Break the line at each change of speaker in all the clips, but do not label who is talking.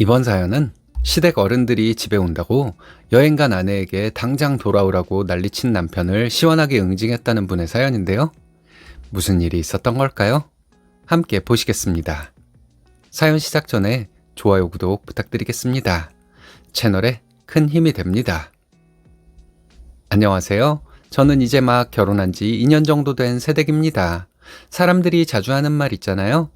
이번 사연은 시댁 어른들이 집에 온다고 여행 간 아내에게 당장 돌아오라고 난리친 남편을 시원하게 응징했다는 분의 사연인데요. 무슨 일이 있었던 걸까요? 함께 보시겠습니다. 사연 시작 전에 좋아요, 구독 부탁드리겠습니다. 채널에 큰 힘이 됩니다. 안녕하세요. 저는 이제 막 결혼한 지 2년 정도 된 새댁입니다. 사람들이 자주 하는 말 있잖아요.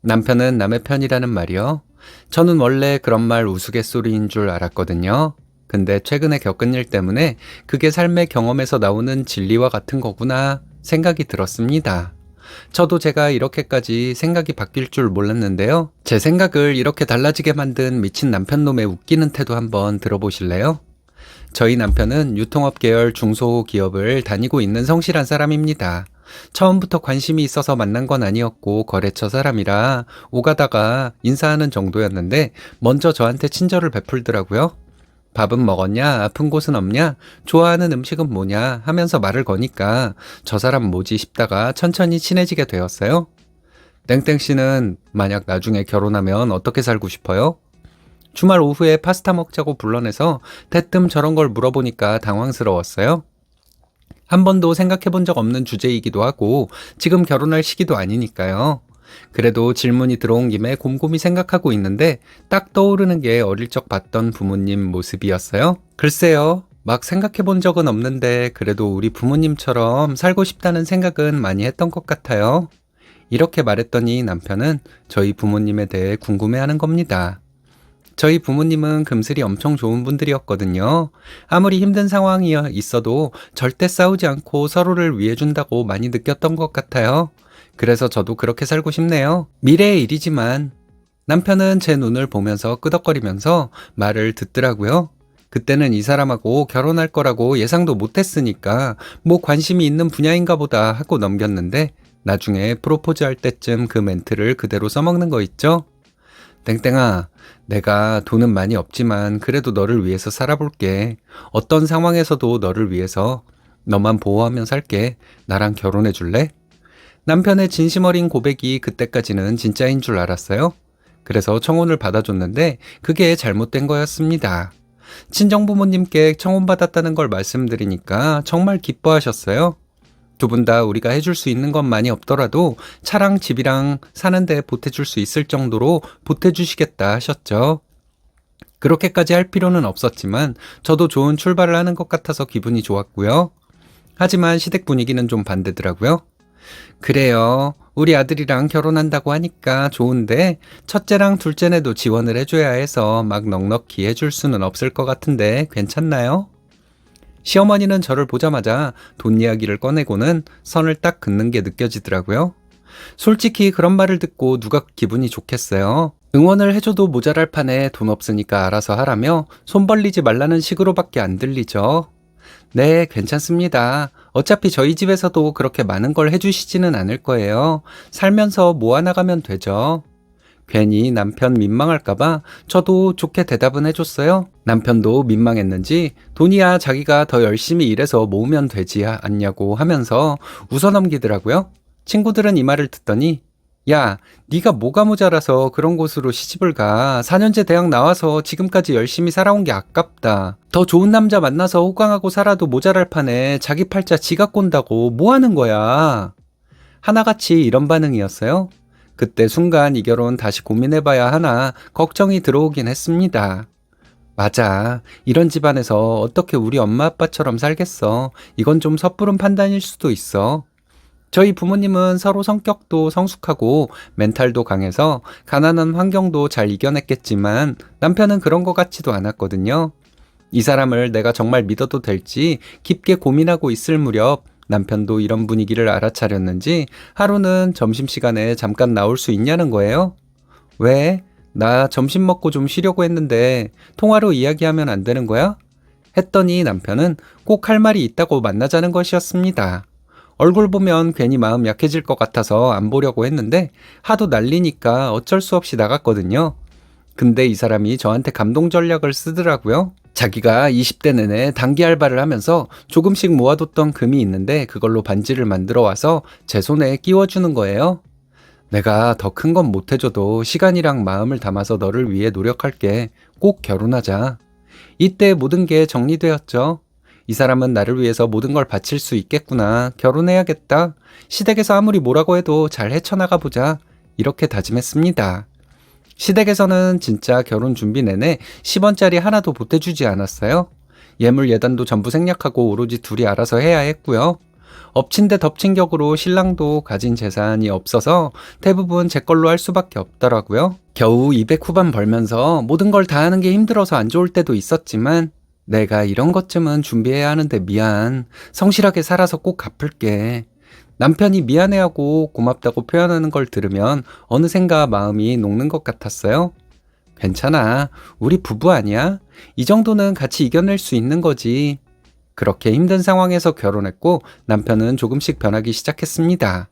남편은 남의 편이라는 말이요. 저는 원래 그런 말 우스갯소리인 줄 알았거든요. 근데 최근에 겪은 일 때문에 그게 삶의 경험에서 나오는 진리와 같은 거구나 생각이 들었습니다. 저도 제가 이렇게까지 생각이 바뀔 줄 몰랐는데요. 제 생각을 이렇게 달라지게 만든 미친 남편놈의 웃기는 태도 한번 들어보실래요? 저희 남편은 유통업 계열 중소기업을 다니고 있는 성실한 사람입니다. 처음부터 관심이 있어서 만난 건 아니었고 거래처 사람이라 오가다가 인사하는 정도였는데 먼저 저한테 친절을 베풀더라고요. 밥은 먹었냐? 아픈 곳은 없냐? 좋아하는 음식은 뭐냐? 하면서 말을 거니까 저 사람 뭐지 싶다가 천천히 친해지게 되었어요. 땡땡씨는 만약 나중에 결혼하면 어떻게 살고 싶어요? 주말 오후에 파스타 먹자고 불러내서 대뜸 저런 걸 물어보니까 당황스러웠어요. 한 번도 생각해 본 적 없는 주제이기도 하고 지금 결혼할 시기도 아니니까요. 그래도 질문이 들어온 김에 곰곰이 생각하고 있는데 딱 떠오르는 게 어릴 적 봤던 부모님 모습이었어요. 글쎄요. 막 생각해 본 적은 없는데 그래도 우리 부모님처럼 살고 싶다는 생각은 많이 했던 것 같아요. 이렇게 말했더니 남편은 저희 부모님에 대해 궁금해하는 겁니다. 저희 부모님은 금슬이 엄청 좋은 분들이었거든요. 아무리 힘든 상황이 있어도 절대 싸우지 않고 서로를 위해준다고 많이 느꼈던 것 같아요. 그래서 저도 그렇게 살고 싶네요. 미래의 일이지만 남편은 제 눈을 보면서 끄덕거리면서 말을 듣더라고요. 그때는 이 사람하고 결혼할 거라고 예상도 못했으니까 뭐 관심이 있는 분야인가 보다 하고 넘겼는데 나중에 프로포즈 할 때쯤 그 멘트를 그대로 써먹는 거 있죠? 땡땡아, 내가 돈은 많이 없지만 그래도 너를 위해서 살아볼게. 어떤 상황에서도 너를 위해서 너만 보호하며 살게. 나랑 결혼해 줄래? 남편의 진심 어린 고백이 그때까지는 진짜인 줄 알았어요. 그래서 청혼을 받아줬는데 그게 잘못된 거였습니다. 친정부모님께 청혼받았다는 걸 말씀드리니까 정말 기뻐하셨어요. 두 분 다 우리가 해줄 수 있는 건 많이 없더라도 차랑 집이랑 사는데 보태줄 수 있을 정도로 보태주시겠다 하셨죠. 그렇게까지 할 필요는 없었지만 저도 좋은 출발을 하는 것 같아서 기분이 좋았고요. 하지만 시댁 분위기는 좀 반대더라고요. 그래요. 우리 아들이랑 결혼한다고 하니까 좋은데 첫째랑 둘째네도 지원을 해줘야 해서 막 넉넉히 해줄 수는 없을 것 같은데 괜찮나요? 시어머니는 저를 보자마자 돈 이야기를 꺼내고는 선을 딱 긋는 게 느껴지더라고요. 솔직히 그런 말을 듣고 누가 기분이 좋겠어요. 응원을 해줘도 모자랄 판에 돈 없으니까 알아서 하라며 손 벌리지 말라는 식으로밖에 안 들리죠. 네, 괜찮습니다. 어차피 저희 집에서도 그렇게 많은 걸 해주시지는 않을 거예요. 살면서 모아나가면 되죠. 괜히 남편 민망할까봐 저도 좋게 대답은 해줬어요. 남편도 민망했는지 돈이야 자기가 더 열심히 일해서 모으면 되지 않냐고 하면서 웃어넘기더라고요. 친구들은 이 말을 듣더니 야, 네가 뭐가 모자라서 그런 곳으로 시집을 가. 4년제 대학 나와서 지금까지 열심히 살아온 게 아깝다. 더 좋은 남자 만나서 호강하고 살아도 모자랄 판에 자기 팔자 지가 꼰다고 뭐 하는 거야. 하나같이 이런 반응이었어요. 그때 순간 이 결혼 다시 고민해봐야 하나 걱정이 들어오긴 했습니다. 맞아. 이런 집안에서 어떻게 우리 엄마 아빠처럼 살겠어. 이건 좀 섣부른 판단일 수도 있어. 저희 부모님은 서로 성격도 성숙하고 멘탈도 강해서 가난한 환경도 잘 이겨냈겠지만 남편은 그런 것 같지도 않았거든요. 이 사람을 내가 정말 믿어도 될지 깊게 고민하고 있을 무렵 남편도 이런 분위기를 알아차렸는지 하루는 점심시간에 잠깐 나올 수 있냐는 거예요. 왜? 나 점심 먹고 좀 쉬려고 했는데 통화로 이야기하면 안 되는 거야? 했더니 남편은 꼭 할 말이 있다고 만나자는 것이었습니다. 얼굴 보면 괜히 마음 약해질 것 같아서 안 보려고 했는데 하도 난리니까 어쩔 수 없이 나갔거든요. 근데 이 사람이 저한테 감동 전략을 쓰더라고요. 자기가 20대 내내 단기 알바를 하면서 조금씩 모아뒀던 금이 있는데 그걸로 반지를 만들어 와서 제 손에 끼워주는 거예요. 내가 더 큰 건 못해줘도 시간이랑 마음을 담아서 너를 위해 노력할게. 꼭 결혼하자. 이때 모든 게 정리되었죠. 이 사람은 나를 위해서 모든 걸 바칠 수 있겠구나. 결혼해야겠다. 시댁에서 아무리 뭐라고 해도 잘 헤쳐나가 보자. 이렇게 다짐했습니다. 시댁에서는 진짜 결혼 준비 내내 10원짜리 하나도 보태주지 않았어요. 예물 예단도 전부 생략하고 오로지 둘이 알아서 해야 했고요. 엎친 데 덮친 격으로 신랑도 가진 재산이 없어서 대부분 제 걸로 할 수밖에 없더라고요. 겨우 200 후반 벌면서 모든 걸 다 하는 게 힘들어서 안 좋을 때도 있었지만 내가 이런 것쯤은 준비해야 하는데 미안. 성실하게 살아서 꼭 갚을게. 남편이 미안해하고 고맙다고 표현하는 걸 들으면 어느샌가 마음이 녹는 것 같았어요. 괜찮아. 우리 부부 아니야? 이 정도는 같이 이겨낼 수 있는 거지. 그렇게 힘든 상황에서 결혼했고 남편은 조금씩 변하기 시작했습니다.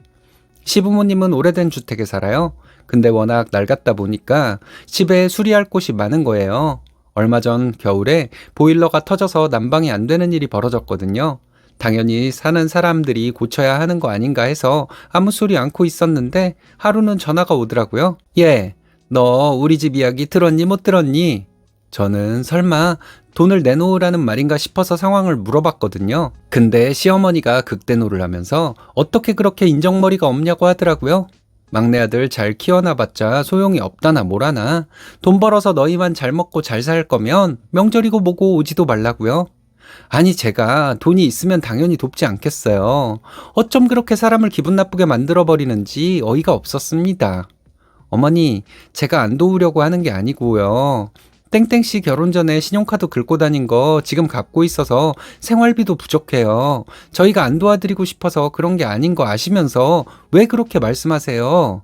시부모님은 오래된 주택에 살아요. 근데 워낙 낡았다 보니까 집에 수리할 곳이 많은 거예요. 얼마 전 겨울에 보일러가 터져서 난방이 안 되는 일이 벌어졌거든요. 당연히 사는 사람들이 고쳐야 하는 거 아닌가 해서 아무 소리 않고 있었는데 하루는 전화가 오더라고요. 예, 너 우리 집 이야기 들었니 못 들었니? 저는 설마 돈을 내놓으라는 말인가 싶어서 상황을 물어봤거든요. 근데 시어머니가 극대노를 하면서 어떻게 그렇게 인정머리가 없냐고 하더라고요. 막내 아들 잘 키워놔봤자 소용이 없다나 뭐라나. 돈 벌어서 너희만 잘 먹고 잘 살 거면 명절이고 뭐고 오지도 말라고요. 아니 제가 돈이 있으면 당연히 돕지 않겠어요. 어쩜 그렇게 사람을 기분 나쁘게 만들어버리는지 어이가 없었습니다. 어머니, 제가 안 도우려고 하는 게 아니고요. 땡땡씨 결혼 전에 신용카드 긁고 다닌 거 지금 갚고 있어서 생활비도 부족해요. 저희가 안 도와드리고 싶어서 그런 게 아닌 거 아시면서 왜 그렇게 말씀하세요?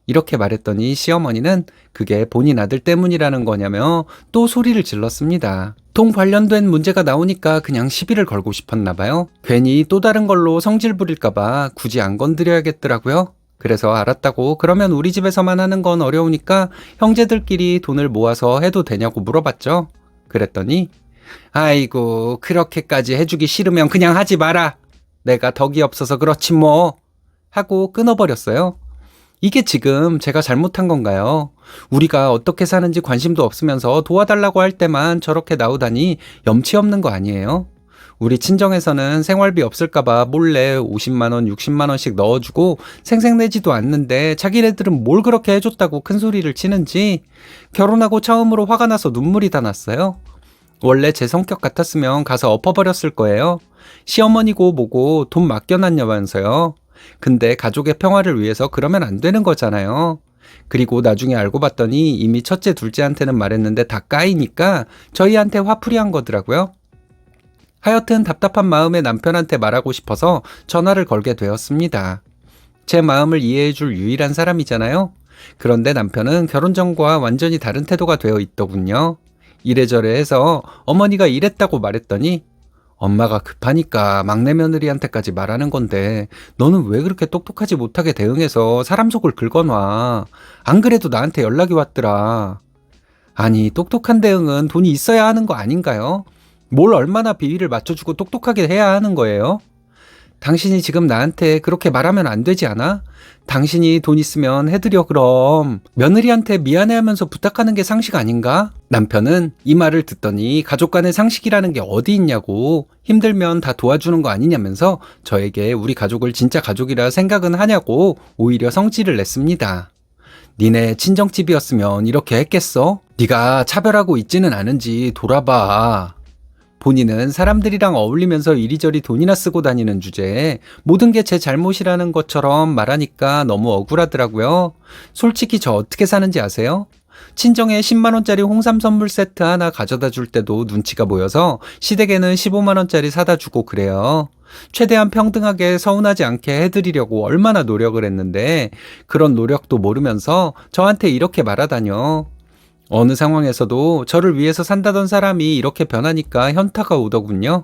이렇게 말했더니 시어머니는 그게 본인 아들 때문이라는 거냐며 또 소리를 질렀습니다. 돈 관련된 문제가 나오니까 그냥 시비를 걸고 싶었나 봐요. 괜히 또 다른 걸로 성질 부릴까 봐 굳이 안 건드려야겠더라고요. 그래서 알았다고 그러면 우리 집에서만 하는 건 어려우니까 형제들끼리 돈을 모아서 해도 되냐고 물어봤죠. 그랬더니 아이고 그렇게까지 해주기 싫으면 그냥 하지 마라. 내가 덕이 없어서 그렇지 뭐 하고 끊어버렸어요. 이게 지금 제가 잘못한 건가요? 우리가 어떻게 사는지 관심도 없으면서 도와달라고 할 때만 저렇게 나오다니 염치 없는 거 아니에요? 우리 친정에서는 생활비 없을까봐 몰래 50만 원, 60만 원씩 넣어주고 생색내지도 않는데 자기네들은 뭘 그렇게 해줬다고 큰 소리를 치는지 결혼하고 처음으로 화가 나서 눈물이 다 났어요. 원래 제 성격 같았으면 가서 엎어버렸을 거예요. 시어머니고 뭐고 돈 맡겨놨냐면서요. 근데 가족의 평화를 위해서 그러면 안 되는 거잖아요. 그리고 나중에 알고 봤더니 이미 첫째, 둘째한테는 말했는데 다 까이니까 저희한테 화풀이 한 거더라고요. 하여튼 답답한 마음에 남편한테 말하고 싶어서 전화를 걸게 되었습니다. 제 마음을 이해해줄 유일한 사람이잖아요. 그런데 남편은 결혼 전과 완전히 다른 태도가 되어 있더군요. 이래저래 해서 어머니가 이랬다고 말했더니 엄마가 급하니까 막내 며느리한테까지 말하는 건데 너는 왜 그렇게 똑똑하지 못하게 대응해서 사람 속을 긁어놔. 안 그래도 나한테 연락이 왔더라. 아니 똑똑한 대응은 돈이 있어야 하는 거 아닌가요? 뭘 얼마나 비위를 맞춰주고 똑똑하게 해야 하는 거예요? 당신이 지금 나한테 그렇게 말하면 안 되지 않아? 당신이 돈 있으면 해드려 그럼. 며느리한테 미안해하면서 부탁하는 게 상식 아닌가? 남편은 이 말을 듣더니 가족 간의 상식이라는 게 어디 있냐고 힘들면 다 도와주는 거 아니냐면서 저에게 우리 가족을 진짜 가족이라 생각은 하냐고 오히려 성질을 냈습니다. 니네 친정집이었으면 이렇게 했겠어? 네가 차별하고 있지는 않은지 돌아봐. 본인은 사람들이랑 어울리면서 이리저리 돈이나 쓰고 다니는 주제에 모든 게 제 잘못이라는 것처럼 말하니까 너무 억울하더라고요. 솔직히 저 어떻게 사는지 아세요? 친정에 10만원짜리 홍삼 선물 세트 하나 가져다 줄 때도 눈치가 보여서 시댁에는 15만원짜리 사다 주고 그래요. 최대한 평등하게 서운하지 않게 해드리려고 얼마나 노력을 했는데 그런 노력도 모르면서 저한테 이렇게 말하다뇨. 어느 상황에서도 저를 위해서 산다던 사람이 이렇게 변하니까 현타가 오더군요.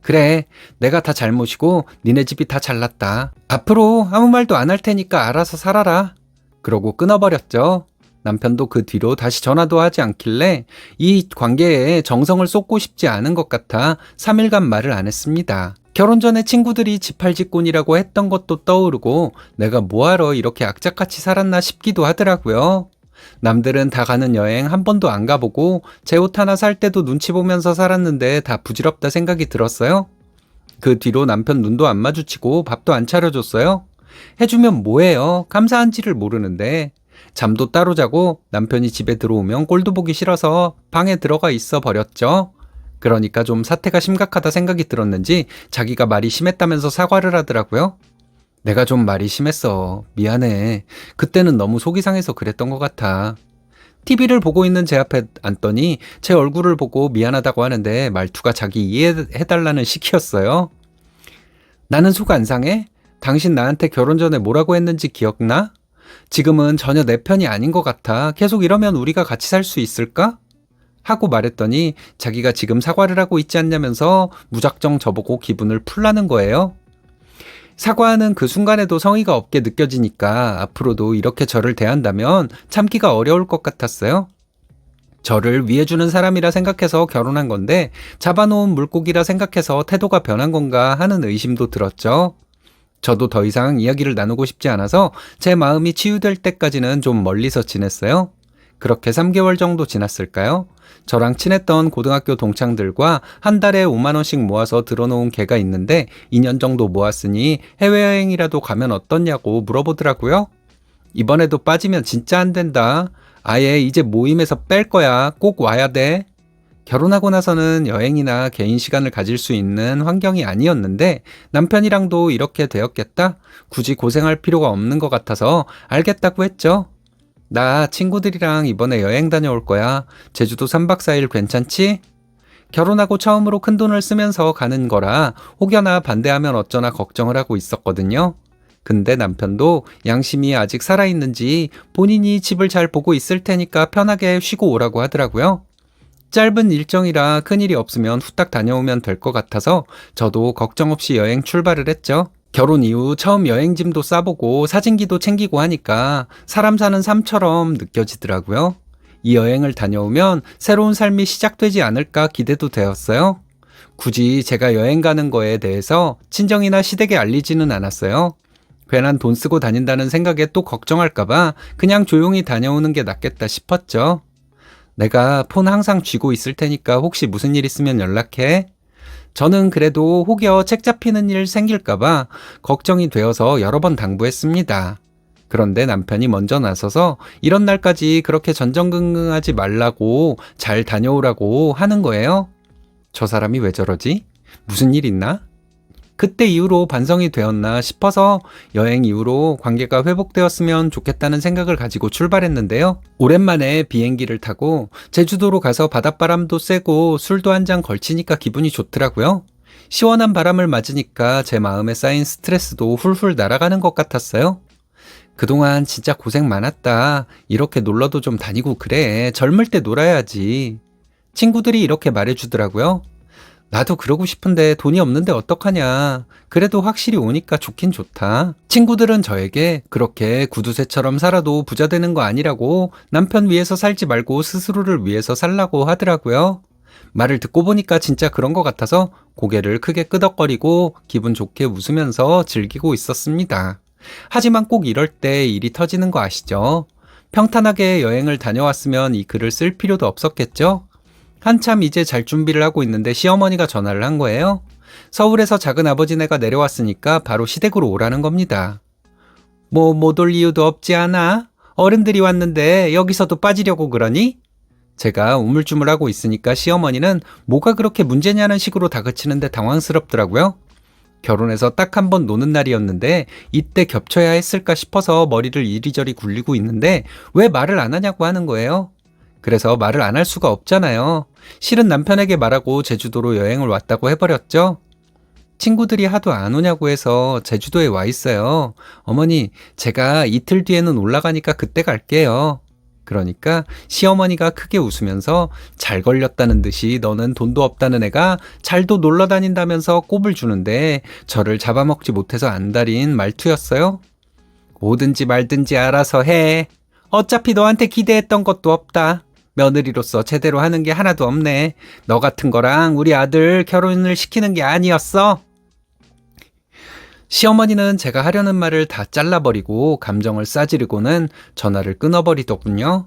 그래, 내가 다 잘못이고 니네 집이 다 잘났다. 앞으로 아무 말도 안 할 테니까 알아서 살아라. 그러고 끊어버렸죠. 남편도 그 뒤로 다시 전화도 하지 않길래 이 관계에 정성을 쏟고 싶지 않은 것 같아 3일간 말을 안 했습니다. 결혼 전에 친구들이 지팔직곤이라고 했던 것도 떠오르고 내가 뭐하러 이렇게 악착같이 살았나 싶기도 하더라고요. 남들은 다 가는 여행 한 번도 안 가보고 제 옷 하나 살 때도 눈치 보면서 살았는데 다 부질없다 생각이 들었어요. 그 뒤로 남편 눈도 안 마주치고 밥도 안 차려줬어요. 해주면 뭐해요? 감사한지를 모르는데. 잠도 따로 자고 남편이 집에 들어오면 꼴도 보기 싫어서 방에 들어가 있어 버렸죠. 그러니까 좀 사태가 심각하다 생각이 들었는지 자기가 말이 심했다면서 사과를 하더라고요. 내가 좀 말이 심했어. 미안해. 그때는 너무 속이 상해서 그랬던 것 같아. TV를 보고 있는 제 앞에 앉더니 제 얼굴을 보고 미안하다고 하는데 말투가 자기 이해해달라는 식이었어요. 나는 속 안 상해? 당신 나한테 결혼 전에 뭐라고 했는지 기억나? 지금은 전혀 내 편이 아닌 것 같아. 계속 이러면 우리가 같이 살 수 있을까? 하고 말했더니 자기가 지금 사과를 하고 있지 않냐면서 무작정 저보고 기분을 풀라는 거예요. 사과하는 그 순간에도 성의가 없게 느껴지니까 앞으로도 이렇게 저를 대한다면 참기가 어려울 것 같았어요. 저를 위해주는 사람이라 생각해서 결혼한 건데 잡아놓은 물고기라 생각해서 태도가 변한 건가 하는 의심도 들었죠. 저도 더 이상 이야기를 나누고 싶지 않아서 제 마음이 치유될 때까지는 좀 멀리서 지냈어요. 그렇게 3개월 정도 지났을까요? 저랑 친했던 고등학교 동창들과 한 달에 5만 원씩 모아서 들어놓은 개가 있는데 2년 정도 모았으니 해외여행이라도 가면 어떻냐고 물어보더라고요. 이번에도 빠지면 진짜 안 된다. 아예 이제 모임에서 뺄 거야. 꼭 와야 돼. 결혼하고 나서는 여행이나 개인 시간을 가질 수 있는 환경이 아니었는데 남편이랑도 이렇게 되었겠다? 굳이 고생할 필요가 없는 것 같아서 알겠다고 했죠. 나 친구들이랑 이번에 여행 다녀올 거야. 제주도 3박 4일 괜찮지? 결혼하고 처음으로 큰돈을 쓰면서 가는 거라 혹여나 반대하면 어쩌나 걱정을 하고 있었거든요. 근데 남편도 양심이 아직 살아있는지 본인이 집을 잘 보고 있을 테니까 편하게 쉬고 오라고 하더라고요. 짧은 일정이라 큰일이 없으면 후딱 다녀오면 될 것 같아서 저도 걱정 없이 여행 출발을 했죠. 결혼 이후 처음 여행짐도 싸보고 사진기도 챙기고 하니까 사람 사는 삶처럼 느껴지더라고요. 이 여행을 다녀오면 새로운 삶이 시작되지 않을까 기대도 되었어요. 굳이 제가 여행 가는 거에 대해서 친정이나 시댁에 알리지는 않았어요. 괜한 돈 쓰고 다닌다는 생각에 또 걱정할까봐 그냥 조용히 다녀오는 게 낫겠다 싶었죠. 내가 폰 항상 쥐고 있을 테니까 혹시 무슨 일 있으면 연락해. 저는 그래도 혹여 책 잡히는 일 생길까봐 걱정이 되어서 여러 번 당부했습니다. 그런데 남편이 먼저 나서서 이런 날까지 그렇게 전전긍긍하지 말라고 잘 다녀오라고 하는 거예요. 저 사람이 왜 저러지? 무슨 일 있나? 그때 이후로 반성이 되었나 싶어서 여행 이후로 관계가 회복되었으면 좋겠다는 생각을 가지고 출발했는데요. 오랜만에 비행기를 타고 제주도로 가서 바닷바람도 쐬고 술도 한 잔 걸치니까 기분이 좋더라고요. 시원한 바람을 맞으니까 제 마음에 쌓인 스트레스도 훌훌 날아가는 것 같았어요. 그동안 진짜 고생 많았다. 이렇게 놀러도 좀 다니고 그래. 젊을 때 놀아야지. 친구들이 이렇게 말해주더라고요. 나도 그러고 싶은데 돈이 없는데 어떡하냐. 그래도 확실히 오니까 좋긴 좋다. 친구들은 저에게 그렇게 구두쇠처럼 살아도 부자 되는 거 아니라고 남편 위해서 살지 말고 스스로를 위해서 살라고 하더라고요. 말을 듣고 보니까 진짜 그런 것 같아서 고개를 크게 끄덕거리고 기분 좋게 웃으면서 즐기고 있었습니다. 하지만 꼭 이럴 때 일이 터지는 거 아시죠? 평탄하게 여행을 다녀왔으면 이 글을 쓸 필요도 없었겠죠? 한참 이제 잘 준비를 하고 있는데 시어머니가 전화를 한 거예요. 서울에서 작은 아버지네가 내려왔으니까 바로 시댁으로 오라는 겁니다. 못 올 이유도 없지 않아? 어른들이 왔는데 여기서도 빠지려고 그러니? 제가 우물쭈물하고 있으니까 시어머니는 뭐가 그렇게 문제냐는 식으로 다그치는데 당황스럽더라고요. 결혼해서 딱 한 번 노는 날이었는데 이때 겹쳐야 했을까 싶어서 머리를 이리저리 굴리고 있는데 왜 말을 안 하냐고 하는 거예요. 그래서 말을 안 할 수가 없잖아요. 실은 남편에게 말하고 제주도로 여행을 왔다고 해버렸죠. 친구들이 하도 안 오냐고 해서 제주도에 와 있어요. 어머니, 제가 이틀 뒤에는 올라가니까 그때 갈게요. 그러니까 시어머니가 크게 웃으면서 잘 걸렸다는 듯이 너는 돈도 없다는 애가 잘도 놀러 다닌다면서 꼽을 주는데 저를 잡아먹지 못해서 안달인 말투였어요. 오든지 말든지 알아서 해. 어차피 너한테 기대했던 것도 없다. 며느리로서 제대로 하는 게 하나도 없네. 너 같은 거랑 우리 아들 결혼을 시키는 게 아니었어. 시어머니는 제가 하려는 말을 다 잘라버리고 감정을 싸지르고는 전화를 끊어버리더군요.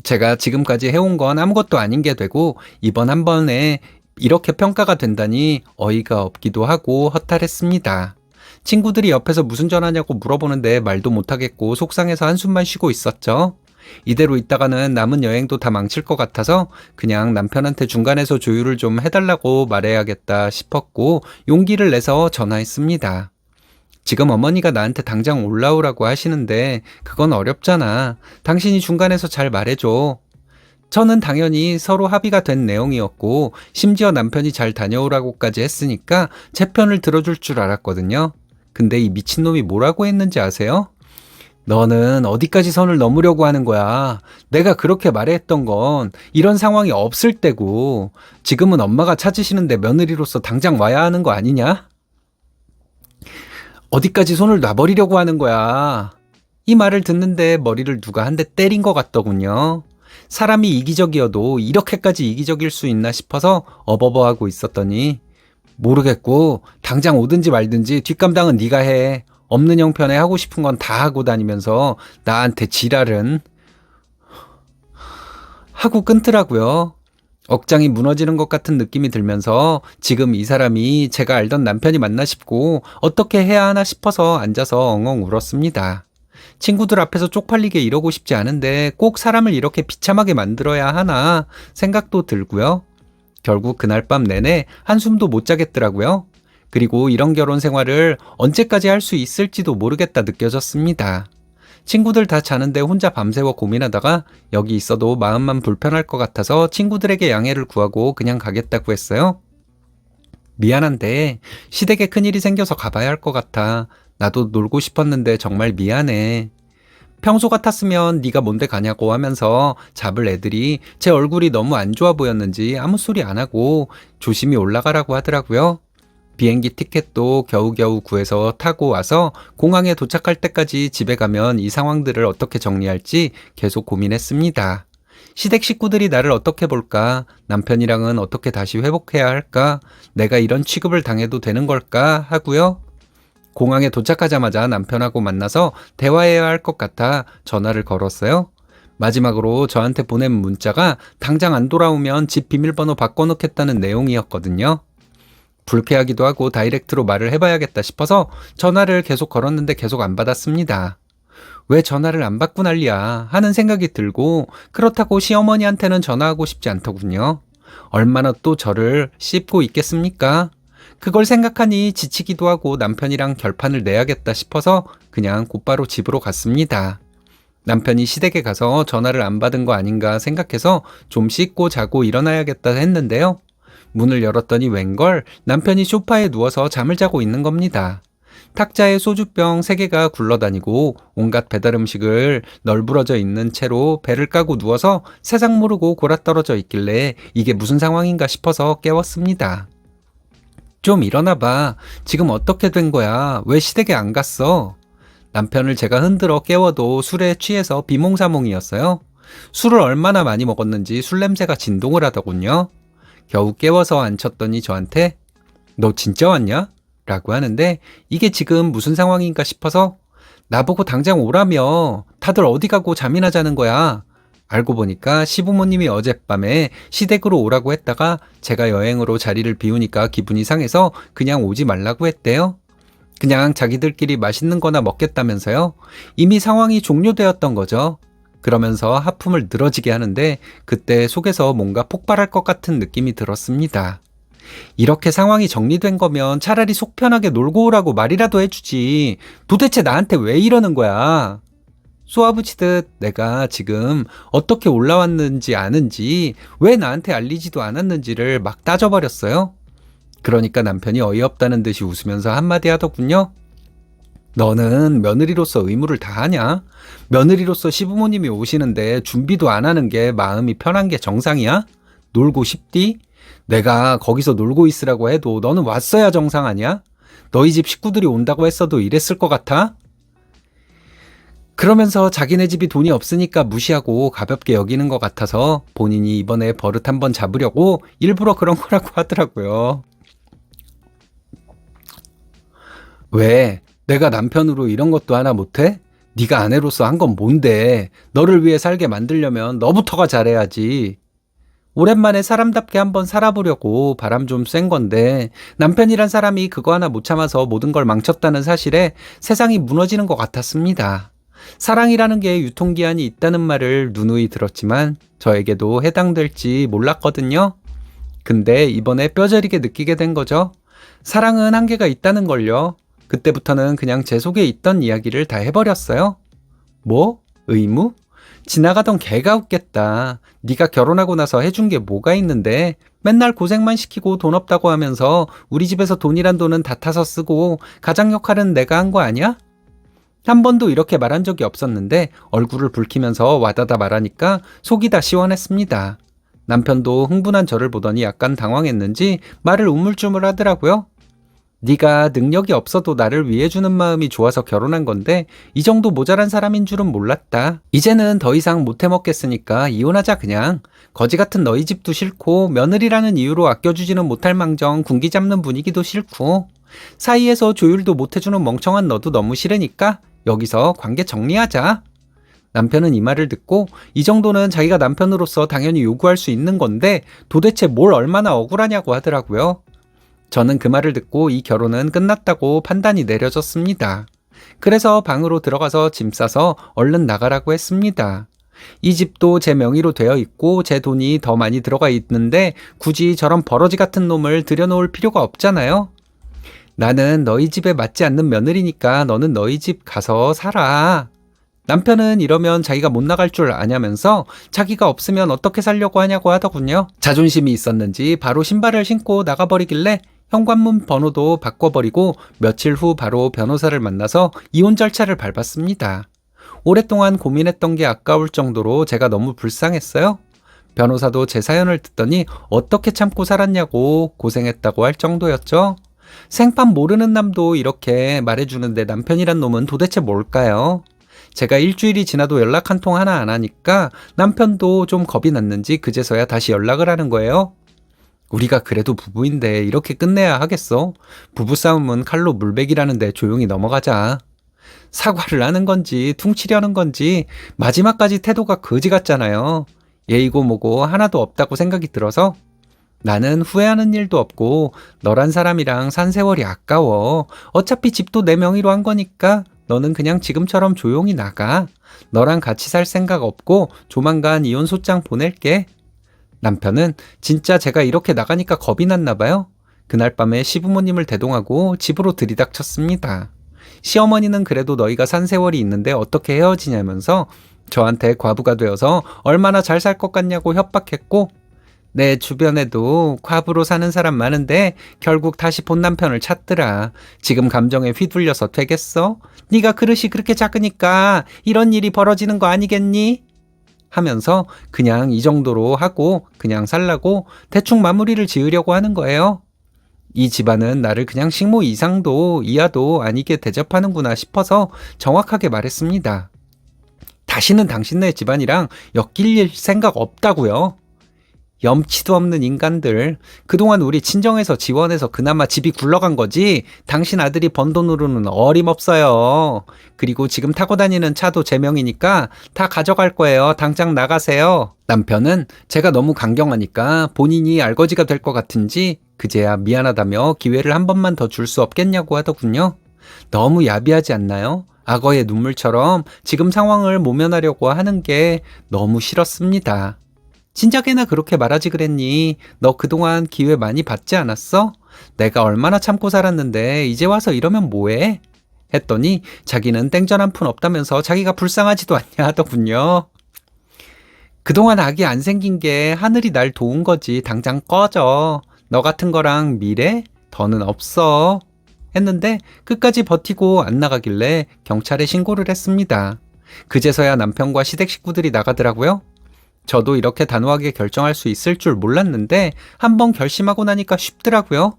제가 지금까지 해온 건 아무것도 아닌 게 되고 이번 한 번에 이렇게 평가가 된다니 어이가 없기도 하고 허탈했습니다. 친구들이 옆에서 무슨 전화냐고 물어보는데 말도 못하겠고 속상해서 한숨만 쉬고 있었죠. 이대로 있다가는 남은 여행도 다 망칠 것 같아서 그냥 남편한테 중간에서 조율을 좀 해달라고 말해야겠다 싶었고 용기를 내서 전화했습니다. 지금 어머니가 나한테 당장 올라오라고 하시는데 그건 어렵잖아. 당신이 중간에서 잘 말해줘. 저는 당연히 서로 합의가 된 내용이었고 심지어 남편이 잘 다녀오라고까지 했으니까 제 편을 들어줄 줄 알았거든요. 근데 이 미친놈이 뭐라고 했는지 아세요? 너는 어디까지 선을 넘으려고 하는 거야? 내가 그렇게 말했던 건 이런 상황이 없을 때고 지금은 엄마가 찾으시는데 며느리로서 당장 와야 하는 거 아니냐? 어디까지 손을 놔버리려고 하는 거야? 이 말을 듣는데 머리를 누가 한 대 때린 것 같더군요. 사람이 이기적이어도 이렇게까지 이기적일 수 있나 싶어서 어버버하고 있었더니 모르겠고 당장 오든지 말든지 뒷감당은 네가 해. 없는 형편에 하고 싶은 건 다 하고 다니면서 나한테 지랄은 하고 끊더라고요. 억장이 무너지는 것 같은 느낌이 들면서 지금 이 사람이 제가 알던 남편이 맞나 싶고 어떻게 해야 하나 싶어서 앉아서 엉엉 울었습니다. 친구들 앞에서 쪽팔리게 이러고 싶지 않은데 꼭 사람을 이렇게 비참하게 만들어야 하나 생각도 들고요. 결국 그날 밤 내내 한숨도 못 자겠더라고요. 그리고 이런 결혼 생활을 언제까지 할 수 있을지도 모르겠다 느껴졌습니다. 친구들 다 자는데 혼자 밤새워 고민하다가 여기 있어도 마음만 불편할 것 같아서 친구들에게 양해를 구하고 그냥 가겠다고 했어요. 미안한데 시댁에 큰일이 생겨서 가봐야 할 것 같아. 나도 놀고 싶었는데 정말 미안해. 평소 같았으면 네가 뭔데 가냐고 하면서 잡을 애들이 제 얼굴이 너무 안 좋아 보였는지 아무 소리 안 하고 조심히 올라가라고 하더라고요. 비행기 티켓도 겨우겨우 구해서 타고 와서 공항에 도착할 때까지 집에 가면 이 상황들을 어떻게 정리할지 계속 고민했습니다. 시댁 식구들이 나를 어떻게 볼까? 남편이랑은 어떻게 다시 회복해야 할까? 내가 이런 취급을 당해도 되는 걸까? 하고요. 공항에 도착하자마자 남편하고 만나서 대화해야 할 것 같아 전화를 걸었어요. 마지막으로 저한테 보낸 문자가 당장 안 돌아오면 집 비밀번호 바꿔놓겠다는 내용이었거든요. 불쾌하기도 하고 다이렉트로 말을 해봐야겠다 싶어서 전화를 계속 걸었는데 계속 안 받았습니다. 왜 전화를 안 받고 난리야 하는 생각이 들고 그렇다고 시어머니한테는 전화하고 싶지 않더군요. 얼마나 또 저를 씹고 있겠습니까? 그걸 생각하니 지치기도 하고 남편이랑 결판을 내야겠다 싶어서 그냥 곧바로 집으로 갔습니다. 남편이 시댁에 가서 전화를 안 받은 거 아닌가 생각해서 좀 씻고 자고 일어나야겠다 했는데요. 문을 열었더니 웬걸 남편이 소파에 누워서 잠을 자고 있는 겁니다. 탁자에 소주병 3개가 굴러다니고 온갖 배달 음식을 널브러져 있는 채로 배를 까고 누워서 세상 모르고 골아떨어져 있길래 이게 무슨 상황인가 싶어서 깨웠습니다. 좀 일어나봐. 지금 어떻게 된 거야? 왜 시댁에 안 갔어? 남편을 제가 흔들어 깨워도 술에 취해서 비몽사몽이었어요. 술을 얼마나 많이 먹었는지 술 냄새가 진동을 하더군요. 겨우 깨워서 앉혔더니 저한테 너 진짜 왔냐? 라고 하는데 이게 지금 무슨 상황인가 싶어서 나보고 당장 오라며 다들 어디 가고 잠이나 자는 거야. 알고 보니까 시부모님이 어젯밤에 시댁으로 오라고 했다가 제가 여행으로 자리를 비우니까 기분이 상해서 그냥 오지 말라고 했대요. 그냥 자기들끼리 맛있는 거나 먹겠다면서요. 이미 상황이 종료되었던 거죠. 그러면서 하품을 늘어지게 하는데 그때 속에서 뭔가 폭발할 것 같은 느낌이 들었습니다. 이렇게 상황이 정리된 거면 차라리 속 편하게 놀고 오라고 말이라도 해주지. 도대체 나한테 왜 이러는 거야? 쏘아붙이듯 내가 지금 어떻게 올라왔는지 아는지 왜 나한테 알리지도 않았는지를 막 따져버렸어요. 그러니까 남편이 어이없다는 듯이 웃으면서 한마디 하더군요. 너는 며느리로서 의무를 다하냐? 며느리로서 시부모님이 오시는데 준비도 안 하는 게 마음이 편한 게 정상이야? 놀고 싶디? 내가 거기서 놀고 있으라고 해도 너는 왔어야 정상 아니야? 너희 집 식구들이 온다고 했어도 이랬을 것 같아? 그러면서 자기네 집이 돈이 없으니까 무시하고 가볍게 여기는 것 같아서 본인이 이번에 버릇 한번 잡으려고 일부러 그런 거라고 하더라고요. 왜? 내가 남편으로 이런 것도 하나 못해? 네가 아내로서 한 건 뭔데? 너를 위해 살게 만들려면 너부터가 잘해야지. 오랜만에 사람답게 한번 살아보려고 바람 좀 쐰 건데 남편이란 사람이 그거 하나 못 참아서 모든 걸 망쳤다는 사실에 세상이 무너지는 것 같았습니다. 사랑이라는 게 유통기한이 있다는 말을 누누이 들었지만 저에게도 해당될지 몰랐거든요. 근데 이번에 뼈저리게 느끼게 된 거죠. 사랑은 한계가 있다는 걸요. 그때부터는 그냥 제 속에 있던 이야기를 다 해버렸어요. 뭐? 의무? 지나가던 개가 웃겠다. 네가 결혼하고 나서 해준 게 뭐가 있는데 맨날 고생만 시키고 돈 없다고 하면서 우리 집에서 돈이란 돈은 다 타서 쓰고 가장 역할은 내가 한 거 아니야? 한 번도 이렇게 말한 적이 없었는데 얼굴을 붉히면서 와다다 말하니까 속이 다 시원했습니다. 남편도 흥분한 저를 보더니 약간 당황했는지 말을 우물쭈물 하더라고요. 네가 능력이 없어도 나를 위해주는 마음이 좋아서 결혼한 건데 이 정도 모자란 사람인 줄은 몰랐다. 이제는 더 이상 못 해먹겠으니까 이혼하자 그냥. 거지 같은 너희 집도 싫고 며느리라는 이유로 아껴주지는 못할 망정 군기 잡는 분위기도 싫고 사이에서 조율도 못해주는 멍청한 너도 너무 싫으니까 여기서 관계 정리하자. 남편은 이 말을 듣고 이 정도는 자기가 남편으로서 당연히 요구할 수 있는 건데 도대체 뭘 얼마나 억울하냐고 하더라고요. 저는 그 말을 듣고 이 결혼은 끝났다고 판단이 내려졌습니다. 그래서 방으로 들어가서 짐 싸서 얼른 나가라고 했습니다. 이 집도 제 명의로 되어 있고 제 돈이 더 많이 들어가 있는데 굳이 저런 버러지 같은 놈을 들여놓을 필요가 없잖아요. 나는 너희 집에 맞지 않는 며느리니까 너는 너희 집 가서 살아. 남편은 이러면 자기가 못 나갈 줄 아냐면서 자기가 없으면 어떻게 살려고 하냐고 하더군요. 자존심이 있었는지 바로 신발을 신고 나가버리길래 현관문 번호도 바꿔버리고 며칠 후 바로 변호사를 만나서 이혼 절차를 밟았습니다. 오랫동안 고민했던 게 아까울 정도로 제가 너무 불쌍했어요. 변호사도 제 사연을 듣더니 어떻게 참고 살았냐고 고생했다고 할 정도였죠. 생판 모르는 남도 이렇게 말해주는데 남편이란 놈은 도대체 뭘까요? 제가 일주일이 지나도 연락 한 통 하나 안 하니까 남편도 좀 겁이 났는지 그제서야 다시 연락을 하는 거예요. 우리가 그래도 부부인데 이렇게 끝내야 하겠어? 부부싸움은 칼로 물베기라는데 조용히 넘어가자. 사과를 하는 건지 퉁치려는 건지 마지막까지 태도가 거지 같잖아요. 예의고 뭐고 하나도 없다고 생각이 들어서 나는 후회하는 일도 없고 너란 사람이랑 산 세월이 아까워. 어차피 집도 내 명의로 한 거니까 너는 그냥 지금처럼 조용히 나가. 너랑 같이 살 생각 없고 조만간 이혼 소장 보낼게. 남편은 진짜 제가 이렇게 나가니까 겁이 났나 봐요. 그날 밤에 시부모님을 대동하고 집으로 들이닥쳤습니다. 시어머니는 그래도 너희가 산 세월이 있는데 어떻게 헤어지냐면서 저한테 과부가 되어서 얼마나 잘 살 것 같냐고 협박했고 내 주변에도 과부로 사는 사람 많은데 결국 다시 본 남편을 찾더라. 지금 감정에 휘둘려서 되겠어? 네가 그릇이 그렇게 작으니까 이런 일이 벌어지는 거 아니겠니? 하면서 그냥 이 정도로 하고 그냥 살라고 대충 마무리를 지으려고 하는 거예요. 이 집안은 나를 그냥 식모 이상도 이하도 아니게 대접하는구나 싶어서 정확하게 말했습니다. 다시는 당신네 집안이랑 엮일 생각 없다고요. 염치도 없는 인간들. 그동안 우리 친정에서 지원해서 그나마 집이 굴러간 거지 당신 아들이 번 돈으로는 어림없어요. 그리고 지금 타고 다니는 차도 제 명이니까 다 가져갈 거예요. 당장 나가세요. 남편은 제가 너무 강경하니까 본인이 알거지가 될 것 같은지 그제야 미안하다며 기회를 한 번만 더 줄 수 없겠냐고 하더군요. 너무 야비하지 않나요? 악어의 눈물처럼 지금 상황을 모면하려고 하는 게 너무 싫었습니다. 진작에나 그렇게 말하지 그랬니? 너 그동안 기회 많이 받지 않았어? 내가 얼마나 참고 살았는데 이제 와서 이러면 뭐해? 했더니 자기는 땡전 한 푼 없다면서 자기가 불쌍하지도 않냐 하더군요. 그동안 악이 안 생긴 게 하늘이 날 도운 거지. 당장 꺼져. 너 같은 거랑 미래? 더는 없어. 했는데 끝까지 버티고 안 나가길래 경찰에 신고를 했습니다. 그제서야 남편과 시댁 식구들이 나가더라고요. 저도 이렇게 단호하게 결정할 수 있을 줄 몰랐는데 한번 결심하고 나니까 쉽더라고요.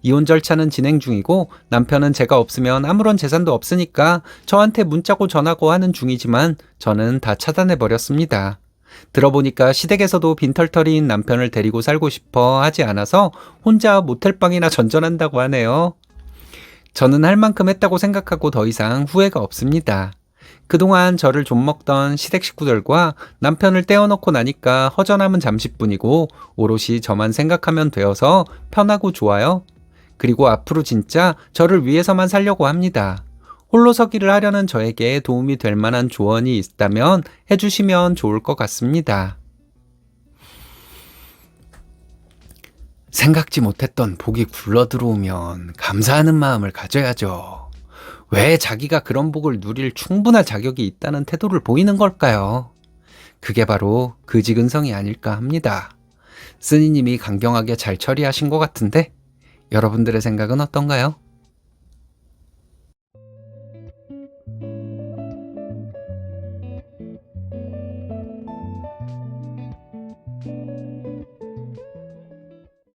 이혼 절차는 진행 중이고 남편은 제가 없으면 아무런 재산도 없으니까 저한테 문자고 전화고 하는 중이지만 저는 다 차단해버렸습니다. 들어보니까 시댁에서도 빈털터리인 남편을 데리고 살고 싶어 하지 않아서 혼자 모텔방이나 전전한다고 하네요. 저는 할 만큼 했다고 생각하고 더 이상 후회가 없습니다. 그동안 저를 좀먹던 시댁 식구들과 남편을 떼어놓고 나니까 허전함은 잠시뿐이고 오롯이 저만 생각하면 되어서 편하고 좋아요. 그리고 앞으로 진짜 저를 위해서만 살려고 합니다. 홀로서기를 하려는 저에게 도움이 될 만한 조언이 있다면 해주시면 좋을 것 같습니다. 생각지 못했던 복이 굴러 들어오면 감사하는 마음을 가져야죠. 왜 자기가 그런 복을 누릴 충분한 자격이 있다는 태도를 보이는 걸까요? 그게 바로 그지근성이 아닐까 합니다. 쓰니님이 강경하게 잘 처리하신 것 같은데 여러분들의 생각은 어떤가요?